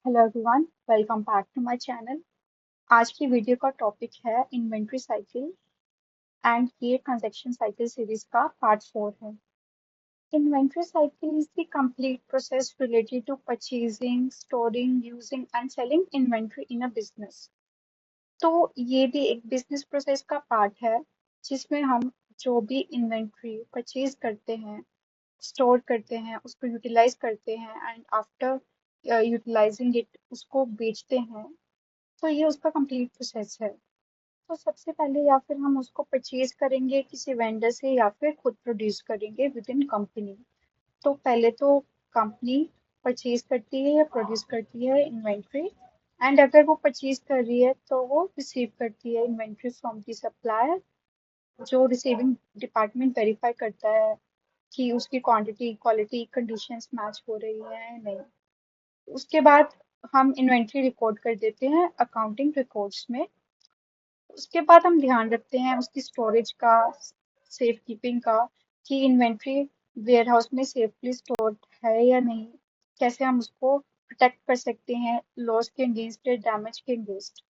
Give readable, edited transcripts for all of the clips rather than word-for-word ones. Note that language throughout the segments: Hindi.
Hello everyone, welcome back to my channel. आज की वीडियो का टॉपिक है इन्वेंट्री साइकिल एंड ये ट्रांजैक्शन साइकिल सीरीज का पार्ट 4 है। Inventory cycle is the complete process related to purchasing, storing, using and selling inventory in a business. तो ये भी एक बिजनेस प्रोसेस का पार्ट है जिसमें हम जो भी इन्वेंट्री परचेज करते हैं, स्टोर करते हैं, उसको यूटिलाइज करते हैं एंड आफ्टर यूटिलाइजिंग इट उसको बेचते हैं। तो ये उसका कंप्लीट प्रोसेस है। तो सबसे पहले या फिर हम उसको परचेज करेंगे किसी वेंडर से या फिर खुद प्रोड्यूस करेंगे विद इन कंपनी। तो पहले तो कंपनी परचेज करती है या प्रोड्यूस करती है इन्वेंट्री, एंड अगर वो परचेज कर रही है तो वो रिसीव करती है इन्वेंट्री फ्रॉम दी सप्लायर। जो रिसीविंग डिपार्टमेंट वेरीफाई करता है कि उसकी क्वांटिटी, क्वालिटी, कंडीशंस मैच हो रही है या नहीं। उसके बाद हम इन्वेंट्री रिकॉर्ड कर देते हैं अकाउंटिंग रिकॉर्ड्स में। उसके बाद हम ध्यान रखते हैं उसकी स्टोरेज का, सेफ कीपिंग का, कि इन्वेंट्री वेयर हाउस में सेफली स्टोर्ड है या नहीं। कैसे हम उसको प्रोटेक्ट कर सकते हैं लॉस के अगेंस्ट, डैमेज के अगेंस्ट।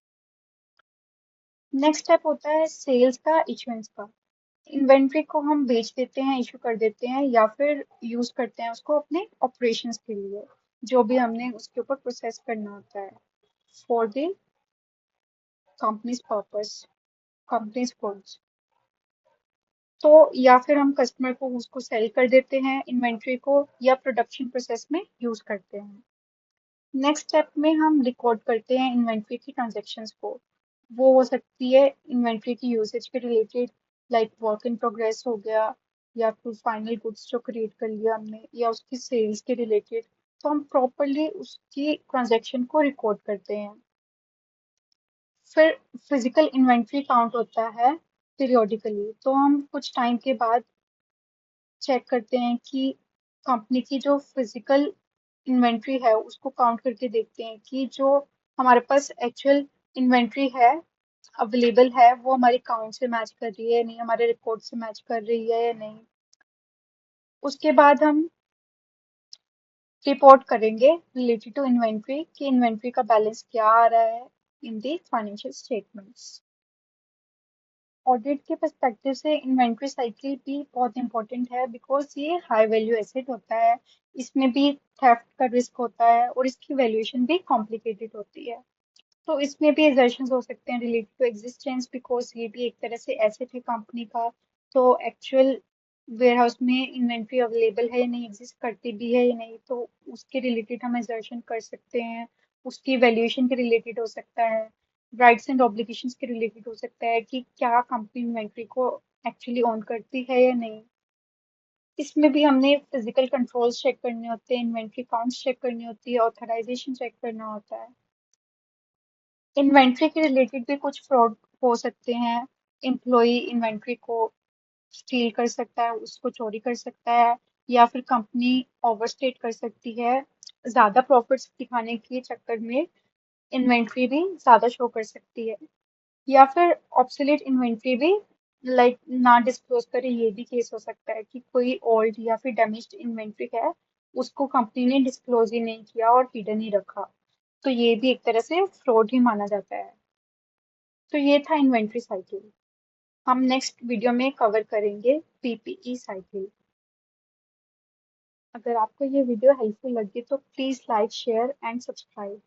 नेक्स्ट स्टेप होता है सेल्स का, इशुएंस का। इन्वेंट्री को हम बेच देते हैं, इशू कर देते हैं या फिर यूज करते हैं उसको अपने ऑपरेशंस के लिए, जो भी हमने उसके ऊपर प्रोसेस करना होता है for the companies purpose, companies goods. तो या फिर हम कस्टमर को उसको सेल कर देते हैं इन्वेंट्री को, या प्रोडक्शन प्रोसेस में यूज करते हैं। नेक्स्ट स्टेप में हम रिकॉर्ड करते हैं इन्वेंट्री की ट्रांजेक्शन्स को। वो हो सकती है इन्वेंट्री की यूसेज के related, like work in progress हो गया, या फिर फाइनल गुड्स जो क्रिएट कर लिया हमने, या उसकी सेल्स के रिलेटेड। तो हम प्रॉपरली उसकी ट्रांजेक्शन को रिकॉर्ड करते हैं। फिर फिजिकल इन्वेंट्री काउंट होता है पीरियोडिकली। तो हम कुछ टाइम के बाद चेक करते हैं कि कंपनी की जो फिजिकल इन्वेंट्री है उसको काउंट करके देखते हैं कि जो हमारे पास एक्चुअल इन्वेंट्री है, अवेलेबल है, वो हमारे काउंट से मैच कर रही है या नहीं, हमारे रिकॉर्ड से मैच कर रही है या नहीं। उसके बाद हम रिपोर्ट करेंगे रिलेटेड टू इन्वेंट्री कि इन्वेंट्री का बैलेंस क्या आ रहा है इन दी फाइनेंशियल स्टेटमेंट्स। ऑडिट के पर्सपेक्टिव से इन्वेंट्री साइकिल भी बहुत इंपॉर्टेंट है, बिकॉज ये हाई वैल्यू एसेट होता है। इसमें भी थेफ्ट का रिस्क होता है और इसकी वैल्यूएशन भी कॉम्प्लिकेटेड होती है। तो इसमें भी एजर्शंस हो सकते हैं रिलेटेड टू एग्जिस्टेंस, बिकॉज ये भी एक तरह से एसेट है कंपनी का। तो एक्चुअल वेयर हाउस में इन्वेंट्री अवेलेबल है या नहीं, एग्जिस्ट करती भी है या नहीं, तो उसके रिलेटेड हम एजर्शन कर सकते हैं। उसकी वैल्यूएशन के रिलेटेड हो सकता है, राइट्स एंड ऑब्लिगेशंस के रिलेटेड हो सकता है कि क्या कंपनी इन्वेंट्री को एक्चुअली ओन करती है या नहीं। इसमें भी हमने फिजिकल कंट्रोल्स चेक करने होते हैं, इन्वेंट्री काउंट्स चेक करनी होती है, ऑथराइजेशन चेक करना होता है। इन्वेंट्री के रिलेटेड भी कुछ फ्रॉड हो सकते हैं। एम्प्लॉय इन्वेंट्री को स्टील कर सकता है, उसको चोरी कर सकता है, या फिर कंपनी ओवरस्टेट कर सकती है। ज्यादा प्रॉफिट्स दिखाने के चक्कर में इन्वेंट्री भी ज्यादा शो कर सकती है, या फिर ऑब्सोलीट इन्वेंट्री भी लाइक ना डिस्क्लोज करे। ये भी केस हो सकता है कि कोई ओल्ड या फिर डैमेज्ड इन्वेंट्री है, उसको कंपनी ने डिस्क्लोज ही नहीं किया और हिडन ही रखा। तो ये भी एक तरह से फ्रॉड ही माना जाता है। तो ये था इन्वेंट्री साइकिल। हम नेक्स्ट वीडियो में कवर करेंगे पीपीई साइकिल। अगर आपको ये वीडियो हेल्पफुल लगी तो please like, share and subscribe.